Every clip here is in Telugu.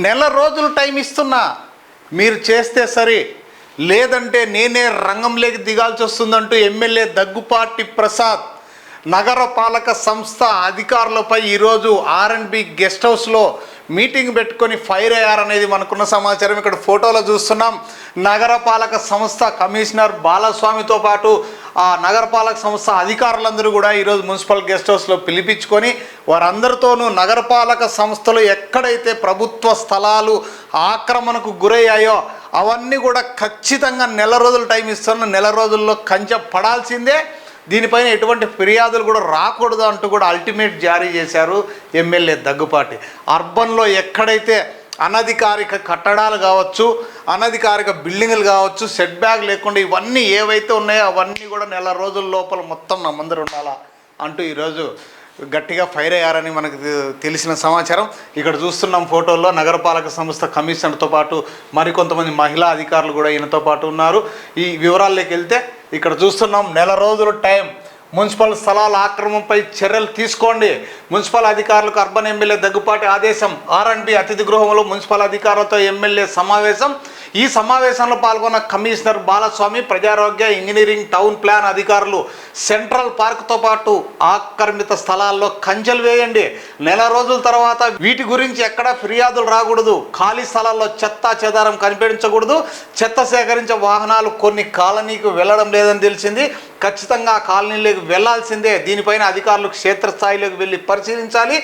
నెల రోజులు టైం ఇస్తున్నా, మీరు చేస్తే సరే, లేదంటే నేనే రంగంలోకి దిగాల్సి వస్తుందంటూ ఎమ్మెల్యే దగ్గుపాటి ప్రసాద్ నగరపాలక సంస్థ అధికారులపై ఈరోజు ఆర్ఎండ్బి గెస్ట్ హౌస్లో మీటింగ్ పెట్టుకొని ఫైర్ అయ్యారనేది మనకున్న సమాచారం. ఇక్కడ ఫోటోలో చూస్తున్నాం. నగరపాలక సంస్థ కమిషనర్ బాలస్వామితో పాటు ఆ నగరపాలక సంస్థ అధికారులందరూ కూడా ఈరోజు మున్సిపల్ గెస్ట్ హౌస్లో పిలిపించుకొని వారందరితోనూ నగరపాలక సంస్థలు ఎక్కడైతే ప్రభుత్వ స్థలాలు ఆక్రమణకు గురయ్యాయో అవన్నీ కూడా ఖచ్చితంగా నెల రోజులు టైం ఇస్తున్న, నెల రోజుల్లో కంచె పడాల్సిందే, దీనిపైన ఎటువంటి ఫిర్యాదులు కూడా రాకూడదు అంటూ కూడా అల్టిమేట్ జారీ చేశారు ఎమ్మెల్యే దగ్గుపాటి. అర్బన్లో ఎక్కడైతే అనధికారిక కట్టడాలు కావచ్చు, అనధికారిక బిల్డింగులు కావచ్చు, సెట్ బ్యాక్ లేకుండా ఇవన్నీ ఏవైతే ఉన్నాయో అవన్నీ కూడా నెల రోజుల లోపల మొత్తం నా ముందర ఉండాలా అంటూ ఈరోజు గట్టిగా ఫైర్ అయ్యారని మనకు తెలిసిన సమాచారం. ఇక్కడ చూస్తున్నాం ఫోటోల్లో నగరపాలక సంస్థ కమిషనర్తో పాటు మరికొంతమంది మహిళా అధికారులు కూడా ఈయనతో పాటు ఉన్నారు. ఈ వివరాల్లోకి వెళ్తే ఇక్కడ చూస్తున్నాం, నెల రోజులు టైం, మున్సిపల్ స్థలాల ఆక్రమణపై చర్యలు తీసుకోండి. మున్సిపల్ అధికారులకు అర్బన్ ఎమ్మెల్యే దగ్గుపాటి ఆదేశం. ఆర్ఎండ్బి అతిథి గృహంలో మున్సిపల్ అధికారులతో ఎమ్మెల్యే సమావేశం. ఈ సమావేశంలో పాల్గొన్న కమిషనర్ బాలస్వామి, ప్రజారోగ్య, ఇంజనీరింగ్, టౌన్ ప్లాన్ అధికారులు సెంట్రల్ పార్క్తో పాటు ఆక్రమిత స్థలాల్లో కంచెలు వేయండి. నెల రోజుల తర్వాత వీటి గురించి ఎక్కడా ఫిర్యాదులు రాకూడదు. ఖాళీ స్థలాల్లో చెత్త చెదారం కనిపించకూడదు. చెత్త సేకరించే వాహనాలు కొన్ని కాలనీకి వెళ్ళడం లేదని తెలిసింది. ఖచ్చితంగా కాలనీలోకి వెళ్లాల్సిందే. దీనిపైన అధికారులు క్షేత్రస్థాయిలోకి వెళ్ళి పరిశీలించాలి.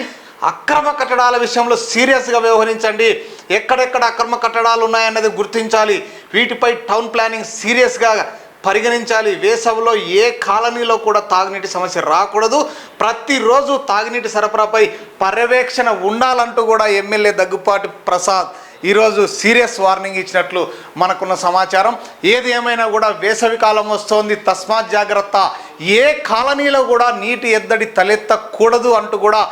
అక్రమ కట్టడాల విషయంలో సీరియస్గా వ్యవహరించండి. ఎక్కడెక్కడ అక్రమ కట్టడాలు ఉన్నాయన్నది గుర్తించాలి. వీటిపై టౌన్ ప్లానింగ్ సీరియస్గా పరిగణించాలి. వేసవిలో ఏ కాలనీలో కూడా తాగునీటి సమస్య రాకూడదు. ప్రతిరోజు తాగునీటి సరఫరాపై పర్యవేక్షణ ఉండాలంటూ కూడా ఎమ్మెల్యే దగ్గుపాటి ప్రసాద్ ఈరోజు సీరియస్ వార్నింగ్ ఇచ్చినట్లు మనకున్న సమాచారం. ఏది ఏమైనా కూడా వేసవి కాలం వస్తోంది, తస్మాత్ జాగ్రత్త. ఏ కాలనీలో కూడా నీటి ఎద్దడి తలెత్తకూడదు అంటూ కూడా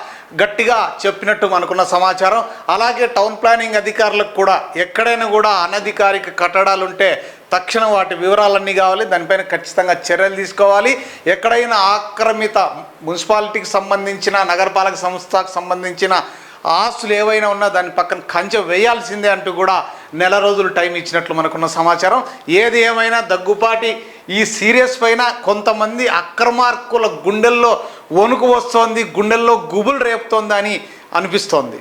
గట్టిగా చెప్పినట్టు మనకున్న సమాచారం. అలాగే టౌన్ ప్లానింగ్ అధికారులకు కూడా ఎక్కడైనా కూడా అనధికారిక కట్టడాలు ఉంటే తక్షణం వాటి వివరాలన్నీ కావాలి. దానిపైన ఖచ్చితంగా చర్యలు తీసుకోవాలి. ఎక్కడైనా ఆక్రమిత మున్సిపాలిటీకి సంబంధించిన, నగరపాలక సంస్థకు సంబంధించిన ఆస్తులు ఏవైనా ఉన్నా దాని పక్కన కంచె వేయాల్సిందే అంటూ కూడా నెల రోజులు టైం ఇచ్చినట్లు మనకున్న సమాచారం. ఏది ఏమైనా దగ్గుపాటి ఈ సీరియస్ పైన కొంతమంది అక్రమార్కుల గుండెల్లో వణుకు వస్తోంది, గుండెల్లో గుబులు రేపుతోందని అనిపిస్తోంది.